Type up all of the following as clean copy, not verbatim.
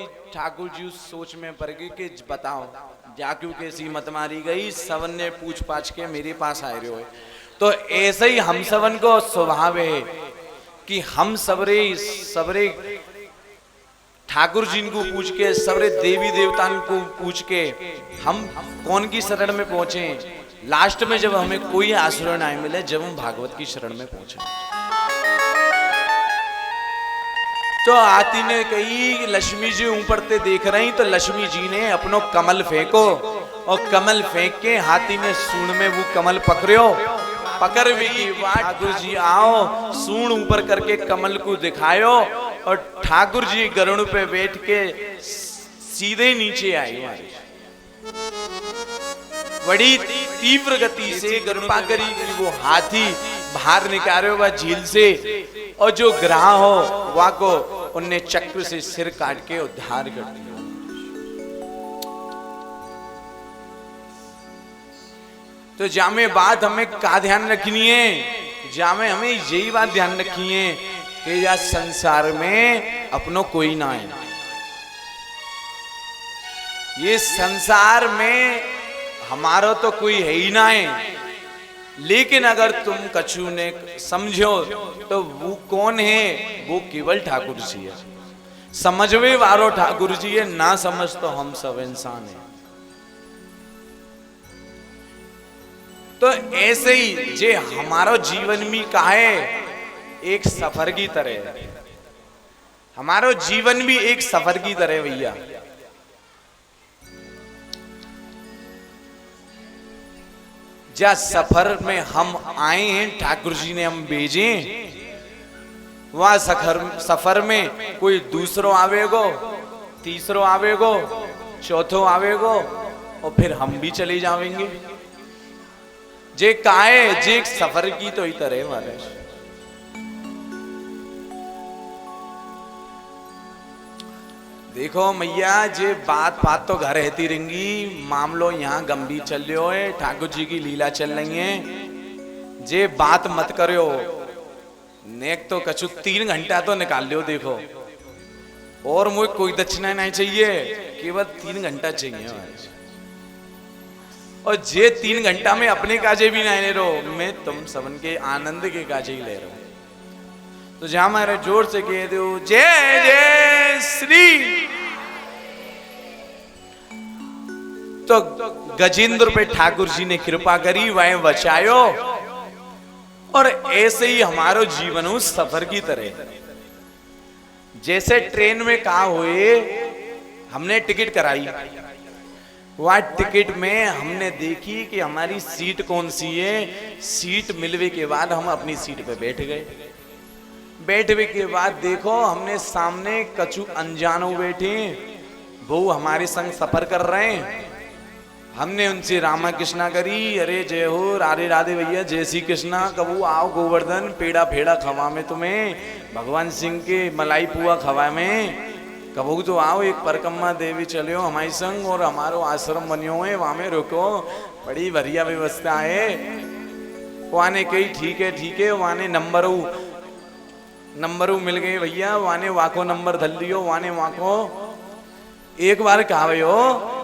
कि ठाकुर जी उस सोच में पड़ गए कि बताओ जाक्यों कैसी मत मारी गई, सबन ने पूछ पाछ के मेरे पास आए रहे हो। तो ऐसे ही हम सबन को स्वभाव है कि हम सबरे ठाकुर जी को पूछ के, सबरे देवी देवता को पूछ के हम कौन की शरण में पहुंचे। लास्ट में जब हमें कोई आश्रय नहीं मिले, जब हम भागवत की शरण में पहुंचे। तो आती ने कही लक्ष्मी जी ऊपर ते देख रही, तो लक्ष्मी जी ने अपनो कमल फेंको और कमल फेंक के हाथी ने सूंड में वो कमल पकड़ो। पकड़ भी ठाकुर जी आओ, सूंड ऊपर करके कमल को दिखायो और ठाकुर जी गरुड़ पे बैठ के सीधे नीचे आए। बड़ी तीव्र गति से गरुड़ा करी वो हाथी बाहर निकालो वह झील से, और जो ग्राह हो वहां को उनने चक्र से सिर काट के उद्धार कर दिया। तो जामे बात हमें का ध्यान रखनी है, जामे हमें यही बात ध्यान रखनी है कि या संसार में अपनो कोई ना है। ये संसार में हमारा तो कोई है ही ना है, लेकिन अगर तुम कछु ने समझो तो वो कौन है, वो केवल ठाकुर जी है। समझवे वारो ठाकुर जी है, ना समझ तो हम सब इंसान हैं। तो ऐसे ही जे हमारा जीवन भी का है एक सफर की तरह है। हमारा जीवन भी एक सफर की तरह भैया। जा सफर में हम आए हैं, ठाकुर जी ने हम भेजे, वहां सफर में कोई दूसरो आवेगो, तीसरो आवेगो, चौथो आवेगो और फिर हम भी चले जाएंगे। जे काहे जे सफर की तो ही तरह महाराज। देखो मैया जे बात तो घर रहती रहेंगी, मामलो यहाँ गंभीर चल रहे हो, ठाकुर जी की लीला चल रही है। जे बात मत करो, नेक तो कछु 3 घंटा तो निकाल लियो। देखो और मुझे कोई दक्षिणा नहीं चाहिए, केवल 3 घंटा चाहिए। और जे 3 घंटा में अपने काजे भी नहीं ले रहो, मैं तुम सबन के आनंद के काजे ही ले रहा हूं। तो जहां हमारे जोर से कह दो जय जय श्री, तो गजेंद्र पे ठाकुर जी ने कृपा करी, वह बचायो। और ऐसे ही हमारो जीवन उस सफर की तरह, जैसे ट्रेन में कहा हुए हमने टिकट कराई, वह टिकट में हमने देखी कि हमारी सीट कौन सी है। सीट मिलने के बाद हम अपनी सीट पे बैठ गए। बैठने के बाद देखो हमने सामने कछु अनजानो बैठे, वो हमारे संग सफर कर रहे हैं। हमने उनसे रामा कृष्णा करी, अरे जय हो, राधे राधे भैया, जय श्री कृष्णा, कबू आओ गोवर्धन, पेड़ा फेड़ा खवा में तुम्हें, भगवान सिंह के मलाई पुआ खवा में, कबू तो आओ, एक परिक्रमा देवी चलो हमारे संग, और हमारो आश्रम बनियो है, वहां में रुको, बड़ी बढ़िया व्यवस्था है। वहां ने कही ठीक है। वहां ने नंबर मिल गए भैया, वाने वाको नंबर धल लियो, वाने वाको एक बार कहा हो,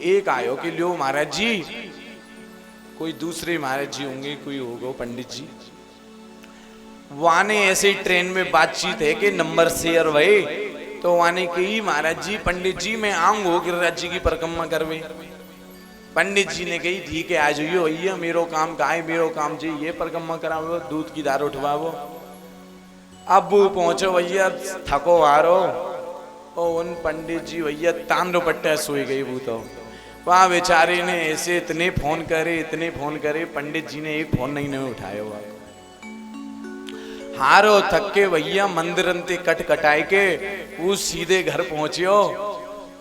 एक आयो कि लियो महाराज जी, कोई दूसरे महाराज जी होंगे, कोई होगा पंडित जी। वाने ऐसे ट्रेन में बातचीत है कि नंबर शेयर भई, तो वाने कही महाराज जी पंडित जी मैं आऊंगा गिरिराज जी की परिक्रमा करवे। पंडित जी ने कही ठीक है आ जाइयो भैया, मेरो काम का है, मेरो काम जी ये परिक्रमा करावो, दूध की दार उठवावो। अब वो पहुंचो भैया, थको हारो, और उन पंडित जी भैया तांडो पट्टा सोई गई। वो तो वहां बेचारे ने ऐसे इतने फोन करे, पंडित जी ने एक फोन नहीं उठाया। हारो थक के भैया मंदिर अंते कटाए के वो सीधे घर पहुंचियो।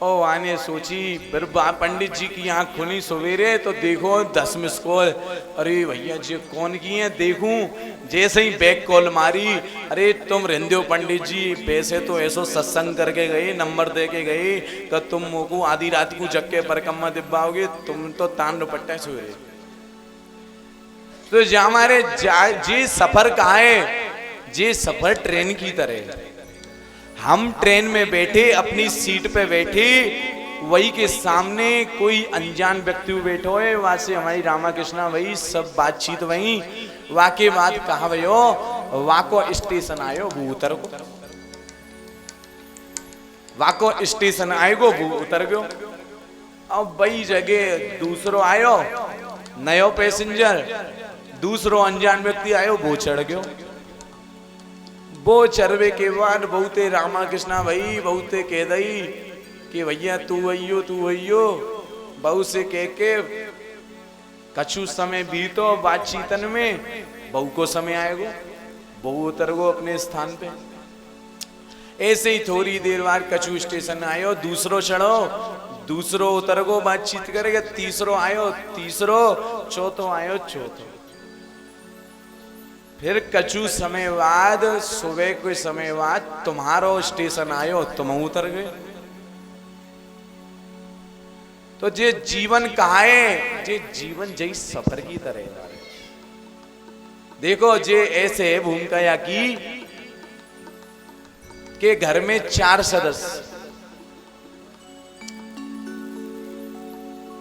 और आने सोची, फिर पंडित जी की आंख खुली सवेरे तो देखो 10 मिस कॉल। अरे भैया जी कौन की है देखूं, जैसे ही बैक कॉल मारी, अरे तुम रहंदे हो पंडित जी, पैसे तो ऐसो सत्संग करके गए, नंबर दे के गए, तो तुम मोको आधी रात को जग के परिक्रमा दिब्बाओगे, तुम तो तान दुपट्टा सोए। तो जा हमारे जे सफर कहा है, जे सफर ट्रेन की तरह, हम ट्रेन में बैठे, अपनी सीट पे बैठे, वही के सामने कोई अनजान व्यक्ति बैठो है, वहां से हमारी रामा कृष्णा वही सब बातचीत वही, वाके बाद कहा भयो वाको स्टेशन आयो वो उतर को, वाको स्टेशन आएगो वो उतर गयो। अब वही जगह दूसरो आयो नयो पैसेंजर, दूसरो अनजान व्यक्ति आयो वो चढ़ गयो। वो चढ़वे के बाद बहुते रामा कृष्णा भाई बहुते कह दई कि भैया तू अइयो बहु से कह के कछु समय बीतो बातचीतन में, बहु को समय आएगो, बहु उतर गो अपने स्थान पे। ऐसे ही थोड़ी देर बाद कछु स्टेशन आयो, दूसरो चढ़ो, दूसरो उतर गो बातचीत करेगा, तीसरो आयो तीसरो, चौथो आयो चौथो। फिर कछु समय बाद सुबह के समय बाद तुम्हारो स्टेशन आयो, तुम उतर गए। तो जे जीवन कहा है, जे जीवन जई सफर की तरह। देखो जे ऐसे भूमिका या की के घर में 4 सदस्य,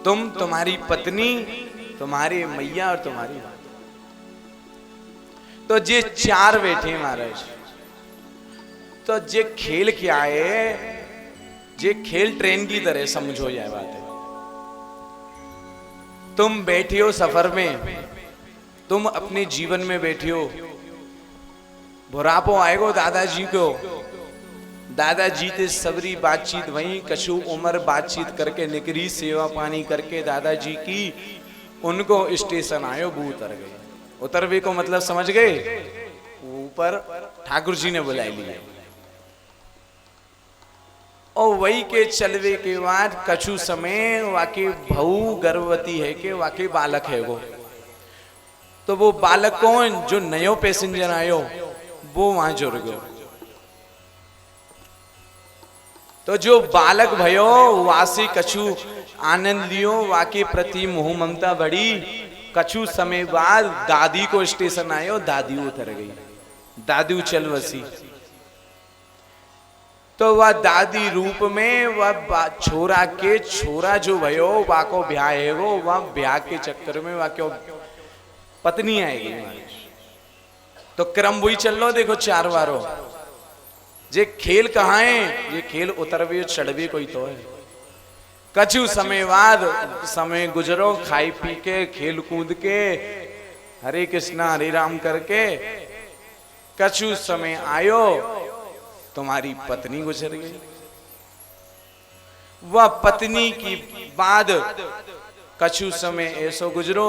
तुम, तुम्हारी पत्नी, तुम्हारे मैया और तुम्हारी मां, तो जे 4 बैठे महाराज। तो जे खेल क्या है, जे खेल ट्रेन की तरह समझो यह बात है। तुम बैठे हो सफर में, तुम अपने जीवन में बैठे हो, बुढ़ापो आएगो दादाजी को, दादाजी ते सबरी बातचीत वहीं कछु उम्र बातचीत करके निकरी, सेवा पानी करके दादाजी की, उनको स्टेशन आयो वो उतर गए। उतरवे को मतलब समझ गए, ऊपर ठाकुर जी ने बुलाई लिया। और वही के चलवे के बाद कछु समय वाके बहू गर्भवती है के वाके बालक है वो, तो वो बालक कौन, जो नयो पैसेंजर आयो वो वहां जुड़ गयो। तो जो बालक भयो वासी कछु आनंद लियो, वाके प्रति मोह ममता बढ़ी। कछु समय बाद दादी को स्टेशन आयो, दादी उतर गई, दादी चल बसी। तो वह दादी रूप में वह छोरा के छोरा जो भयो वाको ब्याह है वो, वह ब्याह के चक्कर में वाको पत्नी आएगी। तो क्रम वही चल लो, देखो 4 बारो जे खेल कहाँ है, ये खेल उतरवे चढ़वे कोई तो है। कछु समय बाद समय गुजरो, खाई पी के खेल कूद के हरे कृष्णा हरे राम करके, कछु समय आयो तुम्हारी पत्नी गुजर गई। वह पत्नी की बाद कछु समय ऐसो गुजरो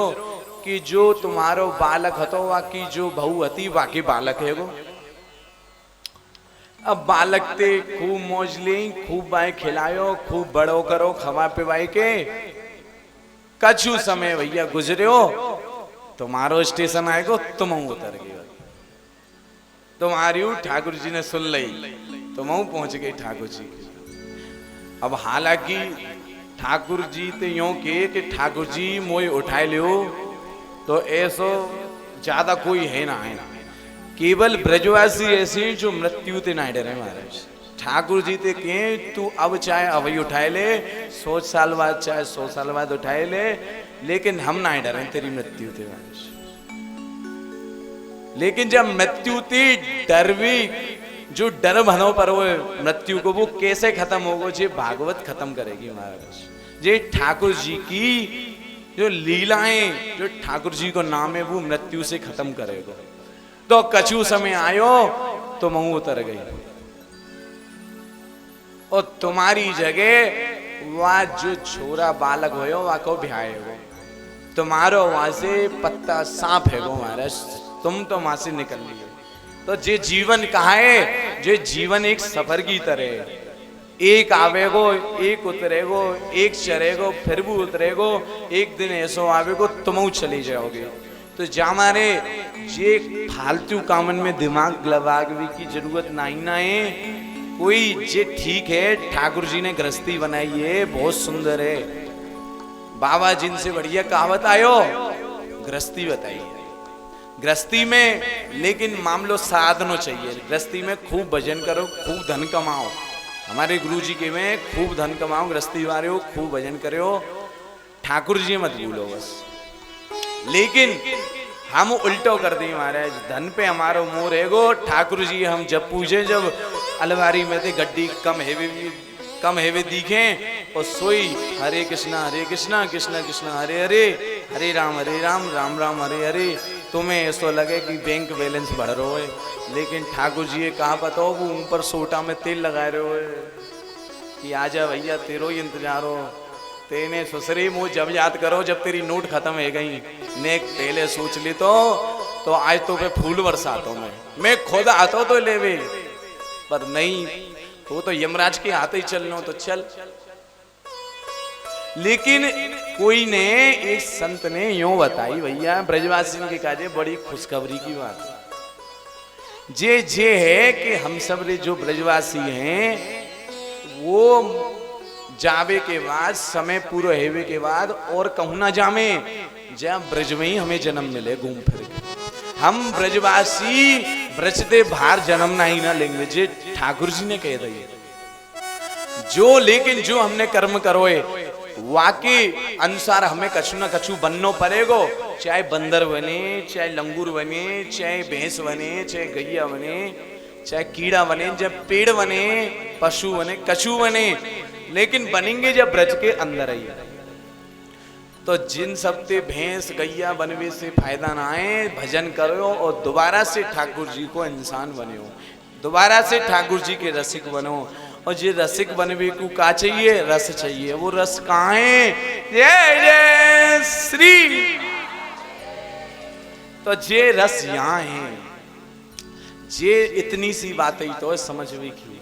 कि जो तुम्हारो बालक हतो, वाकी जो बहू हती वाकी बालक है वो। अब बालक ते खूब मौज ले, खूब बाय खिलायो, खूब बड़ो करो, खवा पिवाई के। कछु समय भैया गुजरे हो, तुम्हारो स्टेशन आएगो, तुम उतर गए। तुम्हारी ठाकुर जी ने सुन ली, तुम पहुंच गए ठाकुर जी। अब हालांकि ठाकुर जी तो यूं के ठाकुर जी मोए उठाए लियो, तो ऐसो ज्यादा कोई है ना, है ना। केवल ब्रजवासी ऐसे जो मृत्यु ते ना डरे महाराज। ठाकुर जी ते के तू अब चाहे अभी उठाए ले, 100 साल बाद चाहे 100 साल बाद उठाए ले, लेकिन हम ना डरे तेरी मृत्यु ते महाराज। लेकिन जब मृत्यु ते डरवी, जो डर बनो पर वो मृत्यु को वो कैसे खत्म होगा, जे भागवत खत्म करेगी महाराज। जे ठाकुर जी की जो लीलाएं, जो ठाकुर जी को नाम है वो मृत्यु से खत्म करेगा। तो कछु समय आयो तो महू उतर गई, और तुम्हारी जगह वह जो छोरा बालक हो वह को ब्याह हो, तुम्हारो वहां से पत्ता सांप है वो महाराज, तुम तो वहां से निकल लियो। तो जे जीवन कहा है, जे जीवन एक सफर की तरह, एक आवेगो, एक उतरेगो, एक चरेगो, फिर भी उतरेगो, एक दिन ऐसो आवेगो तुम चले जाओगे। तो जामारे जे फालतू कामन में दिमाग लगावे की जरूरत नहीं ना है कोई। जे ठीक है, ठाकुर जी ने गृहस्थी बनाई है, बहुत सुंदर है। बाबा जिनसे बढ़िया कहावत आयो, गृहस्थी बताई। गृहस्थी में, लेकिन मामलो साधनो चाहिए। गृहस्थी में खूब भजन करो, खूब धन कमाओ। हमारे गुरुजी के में खूब धन कमाओ, गृहस्थी वाले हो, खूब भजन करो, ठाकुर जी मत भूलो बस। लेकिन हम उल्टो कर दी महाराज, धन पे हमारो मोह रहेगो। ठाकुर जी हम जब पूजे, जब अलमारी में थे गड्डी कम हेवे दिखे और सोई हरे कृष्णा कृष्ण कृष्ण हरे हरे, हरे राम राम राम हरे हरे। तुम्हें ऐसा लगे कि बैंक बैलेंस बढ़ रहा है, लेकिन ठाकुर जी कहा बताओ वो ऊपर सोटा में तेल लगा रहे हो कि आजा भैया तेरो ही इंतजार हो। तेने ससुरी मुँह जब याद करो जब तेरी नोट खत्म हो गई, ने पहले सोच ली तो आज तो पे फूल बरसाता हूँ मैं खुद आता हूँ तो लेवे, पर नहीं तो यमराज के हाथ ही चलना तो चल। लेकिन कोई ने, एक संत ने यूं बताई भैया, ब्रजवासी के काजे बड़ी खुशखबरी की बात है। जे है कि हम सब रे जो ब्रजवासी हैं वो जावे के बाद, समय पूरा हेवे के बाद और कहूं ना जामे, जब ब्रज में ही हमें जन्म मिले घूम फिर के। हम ब्रजवासी ब्रज दे बाहर जन्म नहीं ना लेंगे, जे ठाकुर जी ने कह दिए जो। लेकिन जो हमने कर्म करोए वाकई अनुसार हमें कछु ना कछु बननो पड़ेगो, चाहे बंदर बने, चाहे लंगूर बने, चाहे भैंस बने, चाहे गैया बने, चाहे कीड़ा बने, जब पेड़ बने, पशु बने, कछु बने, लेकिन बनेंगे जब ब्रज के अंदर ही। तो जिन सब ते भैंस गैया बनवे से फायदा ना आए, भजन करो और दोबारा से ठाकुर जी को इंसान बनो, दोबारा से ठाकुर जी के रसिक बनो। और जे रसिक बनवे को का चाहिए, रस चाहिए। वो रस कहाँ है? जय जय श्री। तो जे रस यहाँ है, जे इतनी सी बातें तो समझ में की।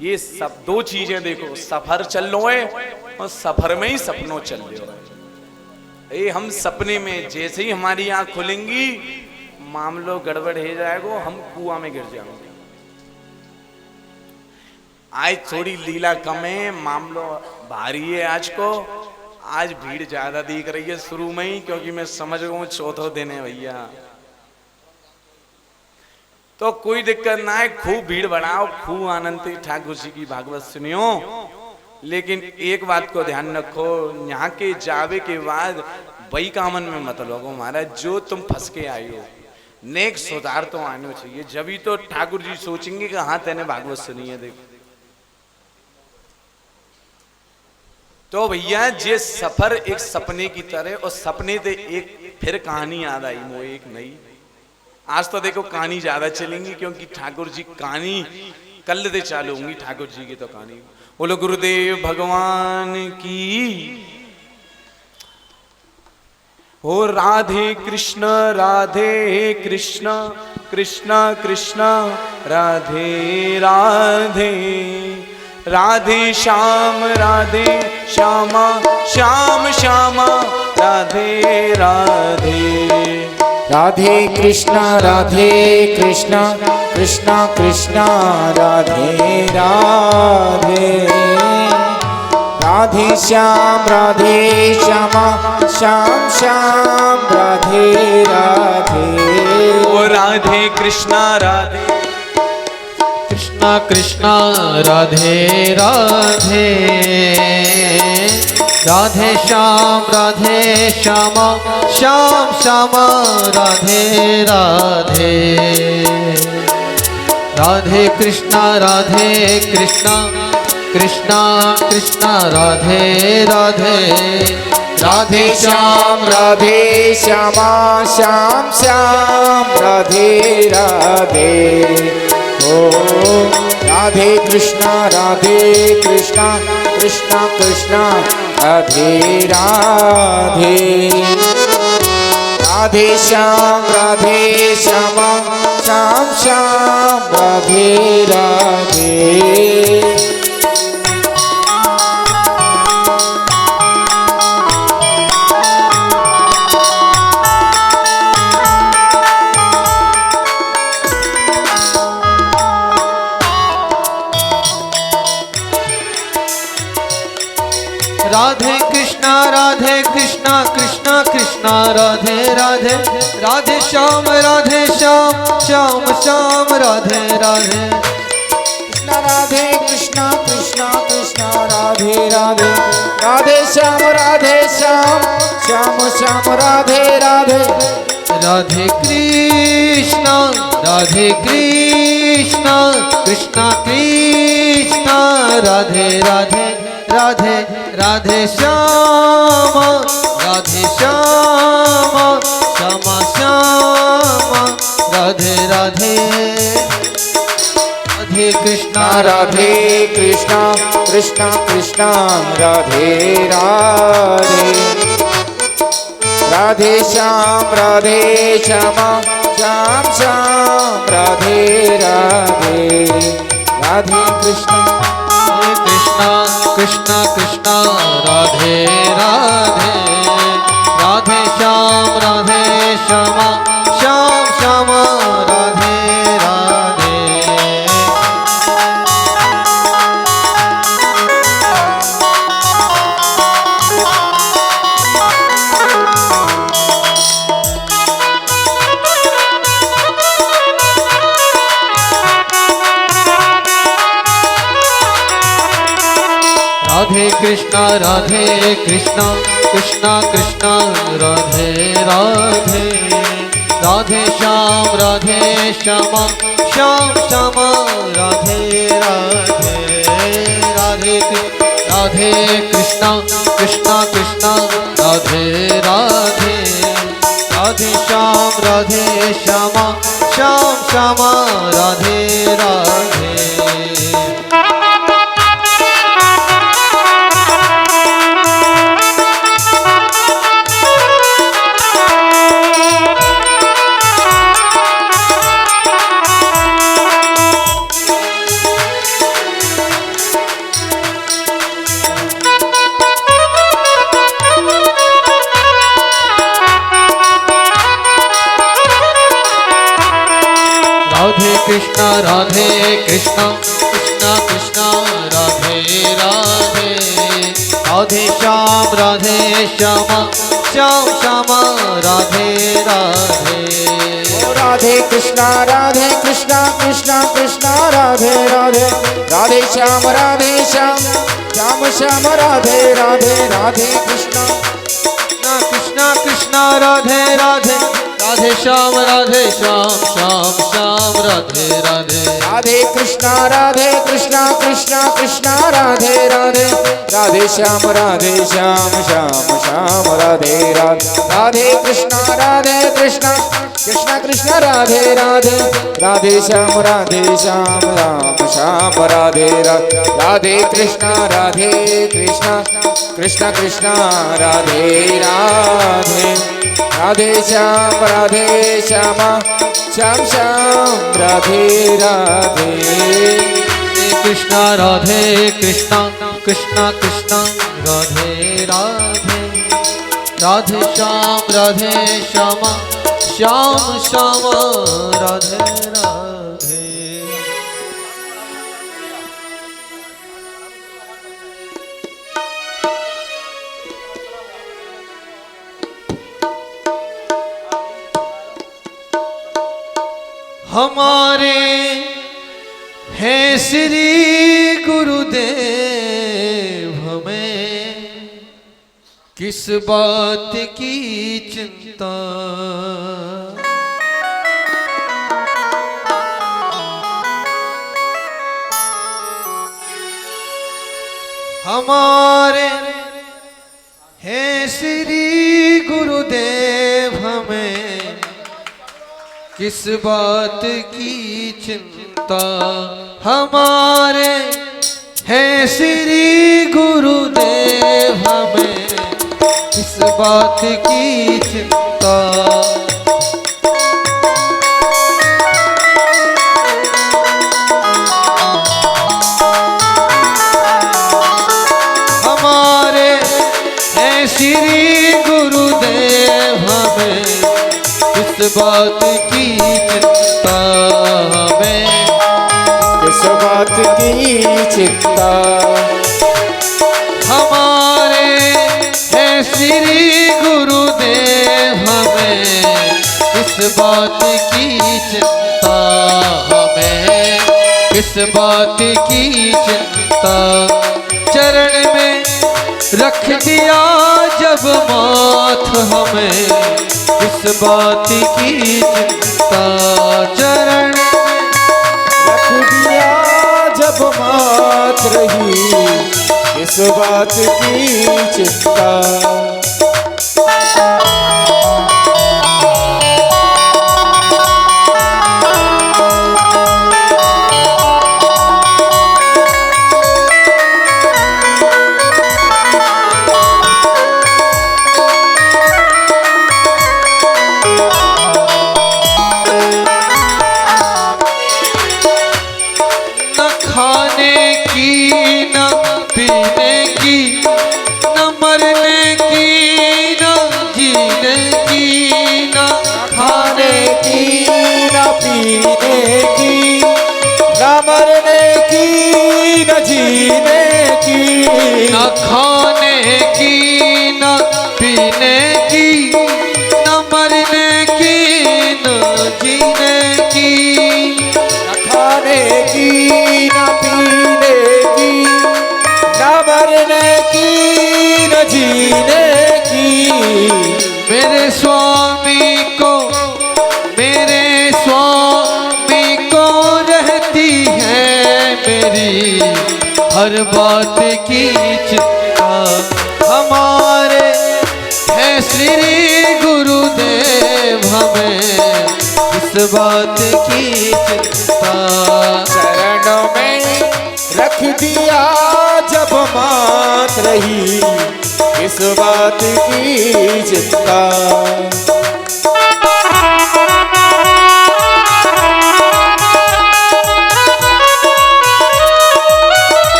ये सब दो चीजें देखो, सफर चल लो है और सफर में ही सपनों चल रहे हो। ये हम सपने में जैसे ही हमारी आंख खुलेंगी मामलो गड़बड़ हो जाएगा, हम कुआं में गिर जाएंगे। आज थोड़ी लीला कम है, मामलो भारी है आज को। आज भीड़ ज्यादा दिख रही है शुरू में ही, क्योंकि मैं समझ गया हूँ चौथा दिन है भैया, तो कोई दिक्कत ना है। खूब भीड़ बढ़ाओ, खूब आनंद ठाकुर जी की भागवत सुनियो। लेकिन एक बात को ध्यान रखो, यहाँ के जावे के बाद वही कामन में मत लोगो महाराज, जो तुम फंस के आए हो नेक सुधार तो आने चाहिए। जब ही तो ठाकुर जी सोचेंगे कि हाँ तेने भागवत सुनी है। देखो तो भैया जे सफर एक सपने की तरह, और सपने से एक फिर कहानी याद आई वो एक नई। आज तो देखो कहानी ज्यादा चलेंगी, क्योंकि ठाकुर जी कहानी कल से चालू होंगी ठाकुर जी की तो कहानी। बोलो गुरुदेव भगवान की। हो राधे कृष्ण कृष्ण कृष्ण राधे राधे, राधे श्याम श्यामा श्याम श्यामा राधे राधे। राधे कृष्ण कृष्ण कृष्ण राधे राधे, राधे श्याम श्यामा श्याम श्याम राधे राधे। ओ राधे कृष्ण कृष्ण राधे राधे, राधे श्याम श्यामा श्याम श्याम राधे राधे। राधे कृष्ण कृष्ण कृष्ण राधे राधे, राधे श्याम श्यामा श्याम श्याम राधे राधे। ओ राधे कृष्ण कृष्ण कृष्ण राधे राधे, राधे श्याम श्यामा श्याम श्याम राधे राधे। राधे कृष्णा कृष्णा कृष्णा राधे राधे राधे श्याम श्याम श्याम श्याम राधे राधे राधे कृष्णा कृष्णा कृष्णा राधे राधे राधे श्याम श्याम श्याम राधे राधे राधे कृष्णा कृष्णा कृष्णा राधे राधे राधे राधे श्याम श्याम श्याम राधे राधे राधे कृष्णा कृष्णा कृष्णा राधे राधे राधे श्याम श्याम श्याम राधे राधे राधे कृष्णा कृष्णा कृष्णा राधे राधे राधे श्याम श्याम श्याम राधे राधे राधे कृष्णा कृष्णा कृष्णा राधे राधे राधे श्याम श्याम श्याम राधे राधे राधे कृष्णा कृष्णा राधे राधे राधे श्याम श्याम श्याम राधे राधे राधे कृष्णा कृष्णा राधे राधे राधे श्याम श्याम श्याम राधे राधे राधे कृष्णा कृष्णा राधे राधे राधे श्याम श्याम श्याम राधे राधे राधे कृष्णा कृष्णा राधे राधे राधे श्याम श्याम राधे राधे राधे कृष्णा कृष्णा राधे राधे राधे श्याम श्याम राधे राधे राधे कृष्णा कृष्णा राधे राधे राधे श्याम श्याम राधे राधे राधे कृष्णा कृष्णा राधे राधे राधे श्याम श्याम राधे राधे कृष्णा राधे कृष्णा राधे राधे राधे श्याम श्याम राधे राधे हमारे हैं श्री गुरुदेव हमें किस बात की चिंता हमारे हैं श्री गुरुदेव हमें किस बात की चिंता हमारे हैं श्री गुरुदेव हमें किस बात की चिंता हमारे हैं श्री गुरुदेव हमें किस बात की चिंता हमें किस बात की चिंता हमारे श्री गुरुदेव हमें इस बात की चिंता, हमें इस बात की चिंता। चरण में रख दिया जब माथ हमें इस बात की चिंता। चरण रख दिया जब मात रही इस बात की चिंता। न खाने की न पीने की, न मरने की न जीने की, न खाने की न पीने की, न मरने की न जीने की। न खाने की न पीने की, न मरने की न जीने की। न खाने की न पीने की, न मरने की न जीने की। मेरे स्वामी को, मेरे स्वामी को रहती है मेरी हर बात की चिंता। हमारे हैं श्री गुरुदेव हमें इस बात की चिंता। चरणों में रख दिया जब मात रही इस बात की चिंता।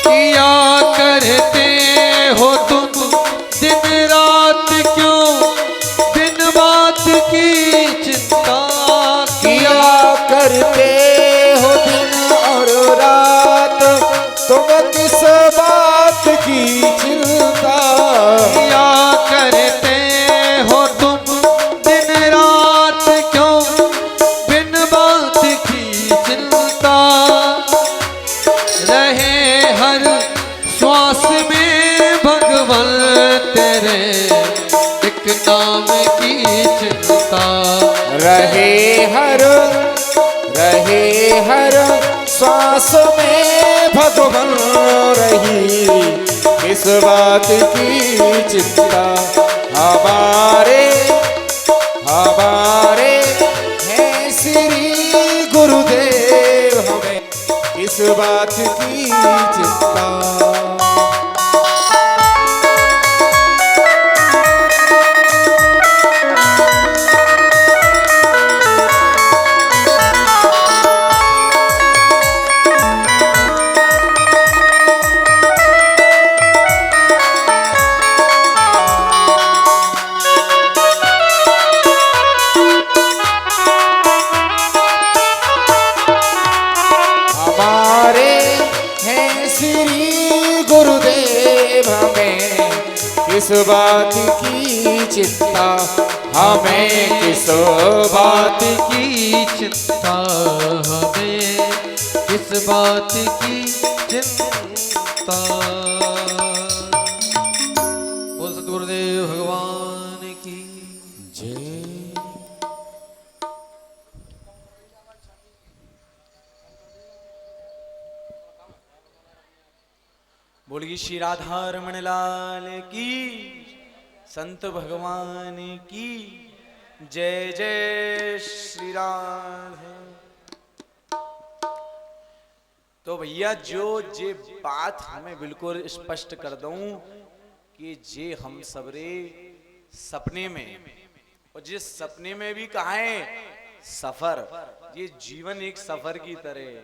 किया करते हो तुम दिन रात क्यों बिन बात की चिंता। किया करते हो दिन और रात तुम किस बात की चिंता। किया करते हो तुम दिन रात क्यों बिन बात की चिंता। रहे हर श्वास में भगवान तेरे एक नाम की चिंता। रहे हर श्वास में भगवान रही इस बात की चिंता। हमारे हमारे हैं श्री गुरुदेव हमें इस बात की चिंता। हमारे हैं श्री गुरुदेव हमें किस बात की चिंता। हमें किस बात की चिंता, हमें किस बात की चिंता। बोल सतगुरुदेव भगवान की जय। बोलिए श्री राधा रमण लाल की, संत भगवान की जय। जय श्री राधे। तो भैया जो जे बात हमें बिल्कुल स्पष्ट कर दूं कि जे हम सबरे सपने में, और जिस सपने में भी कहा है सफर, ये जीवन एक सफर की तरह,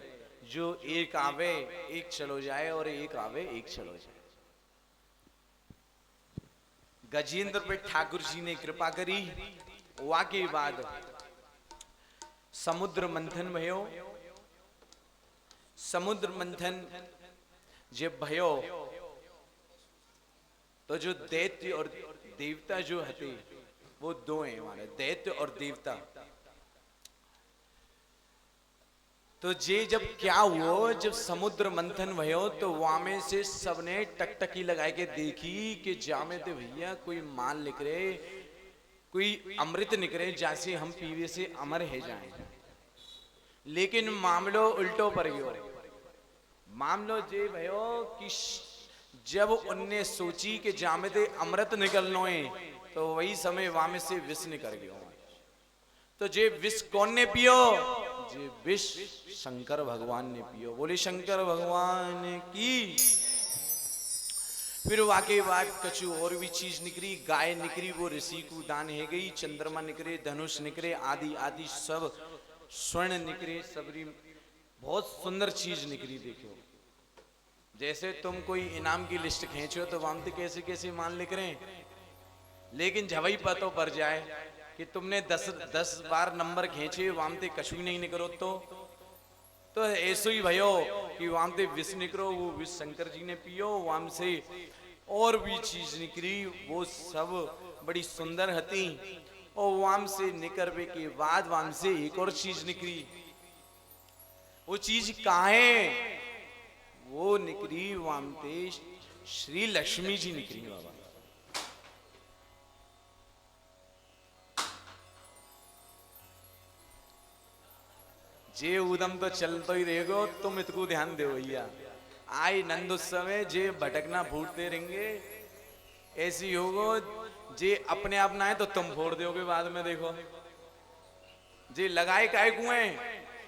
जो एक आवे एक चलो जाए और एक आवे एक चलो जाए। गजेंद्र पे ठाकुर जी ने कृपा करी, वाकई बात समुद्र मंथन भयो। समुद्र मंथन जब भयो तो जो दैत्य और देवता जो हते वो दो हैं हमारे, दैत्य और देवता। तो जे जब क्या हुआ, जब समुद्र मंथन भयो तो वहां में से सबने टकटकी लगा के देखी कि जामे तो भैया कोई माल निकले, कोई अमृत निकले जैसे हम पीवे से अमर है जाएं। लेकिन मामलो उल्टो पर गयो। मामलो जे भयो कि जब उनने सोची कि जामे ते अमृत निकलनो है तो वही समय वहां में से विष निकल गयो। तो जे विष कौन ने पियो? जे विष शंकर भगवान ने पियो। बोले शंकर भगवान की। फिर वाके बाद कछु और भी चीज निकली, गाय निकली वो ऋषि को दान है गई, चंद्रमा निकले, धनुष निकले, आदि आदि सब स्वर्ण निकले, सबरी बहुत सुंदर चीज निकली। देखो जैसे तुम कोई इनाम की लिस्ट खींचो तो वहां तो कैसे कैसे माल लिख रहे हैं, लेकिन जब ही पतो पड़ जाए कि तुमने 10 बार नंबर खींचे वहां ते कछु नहीं निकलो तो ऐसो ही भयो कि वहां ते विष निकलो, वो विष शंकर जी ने पियो, वहां से और भी चीज निकली वो सब बड़ी सुंदर हती। और वहां से निकलने के बाद वहां से एक और चीज निकली। वो चीज कहाँ है? वो निकली वहां ते श्री लक्ष्मी जी निकली बाबा। जे उदम तो चल तो ही रहेगो, तुम इतको ध्यान दो भैया। आई नंद उत्सव में जे भटकना फूटते रहेंगे, ऐसी होगो जे अपने आप ना है तो तुम फोड़ दोगे बाद में। देखो जे लगाए काय कुएं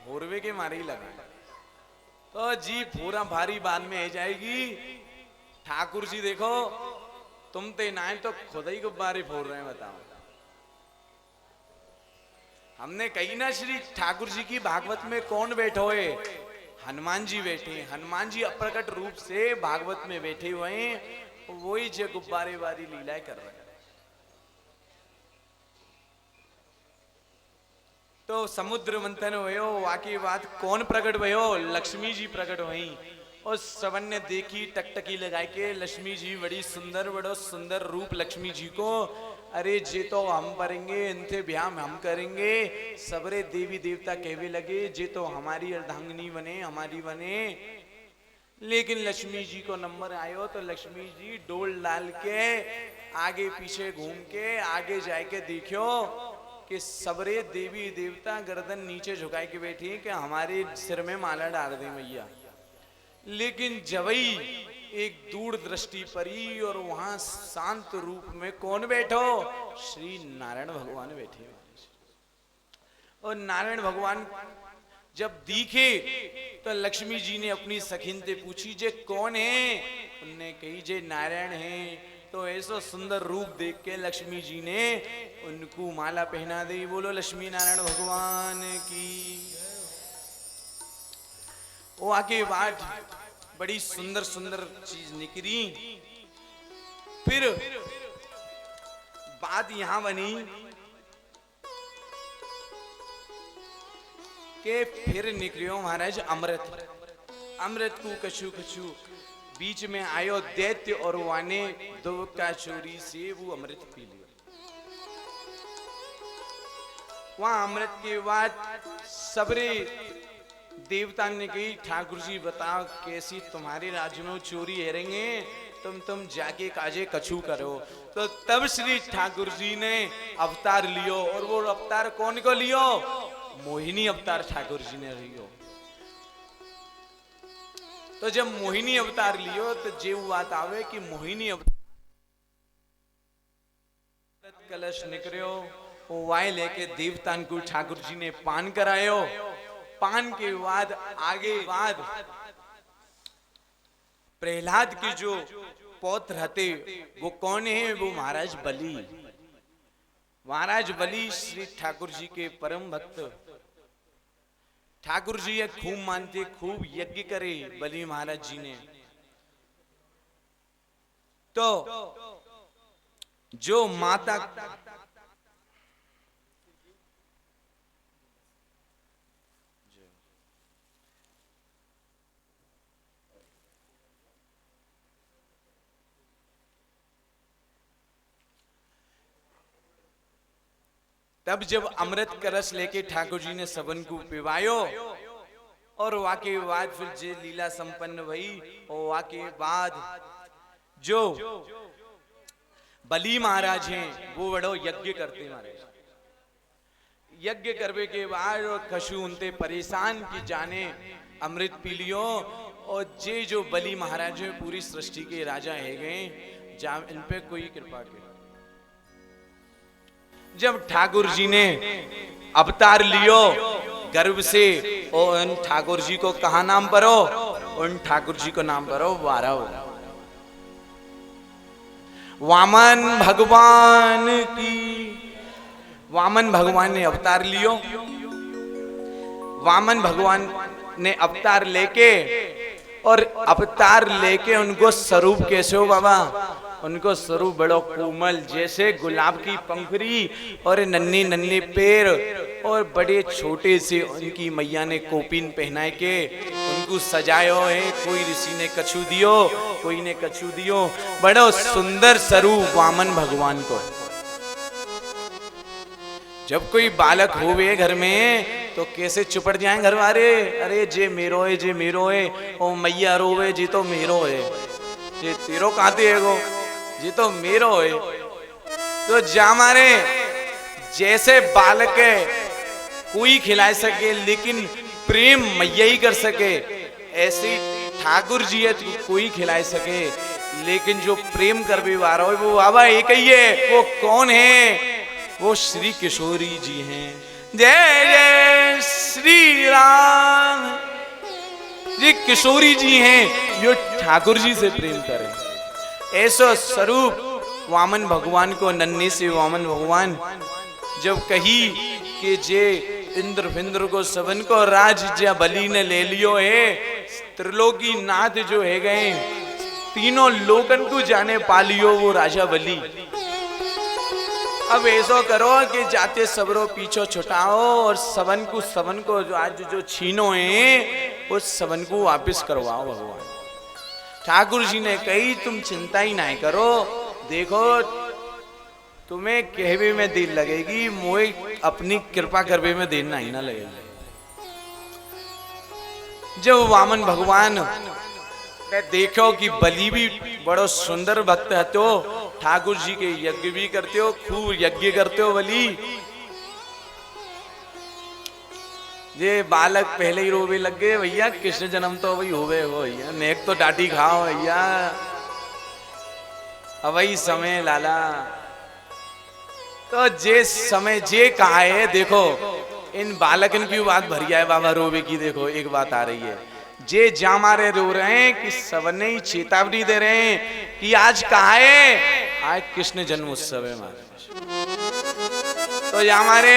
फोड़वे के मारे ही लगाए तो जी पूरा भारी बाद में है जाएगी। ठाकुर जी देखो तुम ते ना है तो खुद ही गुब्बारे फोड़ रहे हैं, बताओ। हमने कही ना श्री ठाकुर जी की भागवत में कौन बैठो है? हनुमान जी बैठे। हनुमान जी अप्रकट रूप से भागवत में बैठे हुए हैं, वही जो गुब्बारे वाली लीलाएं कर रहे हैं। तो समुद्र मंथन भयो, वाकी बात कौन प्रकट भयो? लक्ष्मी जी प्रकट हुई। और सबन ने देखी टकटकी लगा के लक्ष्मी जी बड़ी सुंदर, बड़ो सुंदर रूप लक्ष्मी जी को। अरे जे तो हम करेंगे, इनसे ब्याह हम करेंगे। सबरे देवी देवता कहवे लगे जे तो हमारी अर्धांगिनी बने, हमारी बने। लेकिन लक्ष्मी जी को नंबर आयो तो लक्ष्मी जी डोल डाल के आगे पीछे घूम के आगे जाके देखो कि सबरे देवी देवता गर्दन नीचे झुकाए के बैठी कि हमारे सिर में माला डाल दे मैया। लेकिन जबई एक दूर दृष्टि परी और वहां शांत रूप में कौन बैठो? श्री नारायण भगवान बैठे। और नारायण भगवान जब दिखे तो लक्ष्मी जी ने अपनी सखीन से पूछी जे कौन है? उनने कही जे नारायण है। तो ऐसा सुंदर रूप देख के लक्ष्मी जी ने उनको माला पहना दी। बोलो लक्ष्मी नारायण भगवान की। वो आके बाद बड़ी सुंदर सुंदर चीज निकली। फिर बात यहां बनी कि फिर निकलियो महाराज अमृत। अमृत को कछु कछु बीच में आयो दैत्य और वाने दो का चोरी से वो अमृत पी लिया। वहां अमृत के बाद सबरे देवता ने कही ठाकुर जी बताओ कैसी तुम्हारे राज्य में चोरी हेरेंगे, तुम जाके काजे कछु करो। तो तब श्री ठाकुर जी ने अवतार लियो। और वो अवतार कौन को लियो? मोहिनी अवतार ठाकुर जी ने लियो। तो जब मोहिनी अवतार लियो तो जे बात आवे कि मोहिनी अवतार कलश निकलो वो वाय लेके देवतान को ठाकुर जी ने पान करायो। पान के बाद आगे बाद प्रहलाद के जो पौत्र हते वो कौन है? वो महाराज बलि। महाराज बलि श्री ठाकुर जी के परम भक्त। ठाकुर जी ये खूब मानते, खूब यज्ञ करे बलि महाराज जी ने। तो जो माता तब जब अमृत कलश लेके ठाकुर जी ने सबन को पिवायो और वाके बाद फिर जे लीला संपन्न भई और वाके बाद जो बली महाराज हैं वो बड़ो यज्ञ करते महाराज। यज्ञ करवे के बाद कशु उनते परेशान की जाने अमृत पी लियो और जे जो बली महाराज हैं पूरी सृष्टि के राजा है गए जा इन पे कोई कृपा करे। जब ठाकुर जी ने अवतार लियो गर्भ से और उन ठाकुर जी को कहा नाम परो, उन ठाकुर जी को नाम परो वारव। वामन भगवान की, वामन भगवान ने अवतार लियो। वामन भगवान ने अवतार लेके और अवतार लेके उनको स्वरूप कैसे हो बाबा, उनको स्वरूप बड़ो कोमल जैसे गुलाब की पंखुड़ी और नन्ही नन्ही पैर और बड़े छोटे से उनकी मैया ने कोपिन पहनाए के उनको सजायो है। कोई ऋषि ने कछु दियो, कोई ने कछु दियो, बड़ो सुंदर स्वरूप वामन भगवान को। जब कोई बालक होवे घर में तो कैसे चुपड़ जाए घर वाले, अरे जे मेरो है, जे मेरो है, ओ मैया रोवे जी तो मेरो है, जे तेरो कहते है गो जी तो मेरो है। तो जा मारे जैसे बालक है कोई खिला सके लेकिन प्रेम मैया ही कर सके, ऐसे ठाकुर जी है तो कोई खिला सके लेकिन जो प्रेम कर भी वारा हो वो बाबा एक ही है। वो कौन है? वो श्री किशोरी जी हैं। जय जय श्री राम जी किशोरी जी हैं जो ठाकुर जी से प्रेम करें। ऐसा स्वरूप वामन भगवान को नन्हे से वामन भगवान जब कही कि जे इंद्र फिंद्र को सबन को राज ज्या बलि ने ले लियो है, त्रिलोकी नाथ जो है गए तीनों लोकन को जाने पालियो वो राजा बलि। अब ऐसा करो कि जाते सबरो पीछो छुटाओ और सबन को जो आज जो छीनो है उस सबन को वापस करवाओ भगवान। ठाकुर जी ने कही तुम चिंता ही नहीं करो, देखो तुम्हें कहवे में देर लगेगी, मोए अपनी कृपा करवे में देर नहीं ना लगेगी। जब वामन भगवान ने देखो कि बलि भी बड़ो सुंदर भक्त है तो ठाकुर जी के यज्ञ भी करते हो, खूब यज्ञ करते हो बलि। ये बालक पहले ही रोवे लग गए, भैया कृष्ण जन्म तो वही होवे हो भैया, नेक तो डाटी खाओ भैया, अब वही समय लाला। तो जे समय जे कहा है, देखो इन बालकन की बात भरिया है बाबा रोवे की। देखो एक बात आ रही है, जे जा मारे रो रहे हैं कि सबने ही चेतावनी दे रहे हैं कि आज कहा है, आज कृष्ण जन्म उत्सव है हमारे। तो या हमारे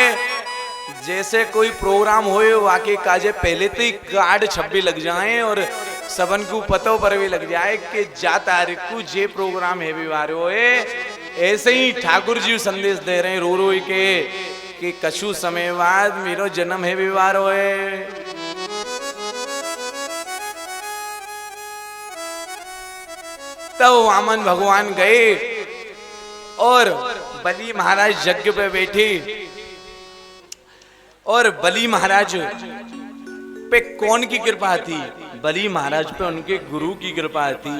जैसे कोई प्रोग्राम होए वाके काजे पहले तो ही कार्ड छब्बे लग जाएं और सबन को पतो पर भी लग जाए कि जा तारीख को जे प्रोग्राम है विवाह होए। ऐसे ही ठाकुर जी संदेश दे रहे हैं रो रो के कि कछु समय बाद मेरो जन्म है विवाह होए। तब वामन भगवान गए और बलि महाराज यज्ञ पे बैठे और बलि महाराज पे कौन की कृपा थी? बलि महाराज पे उनके गुरु की कृपा थी।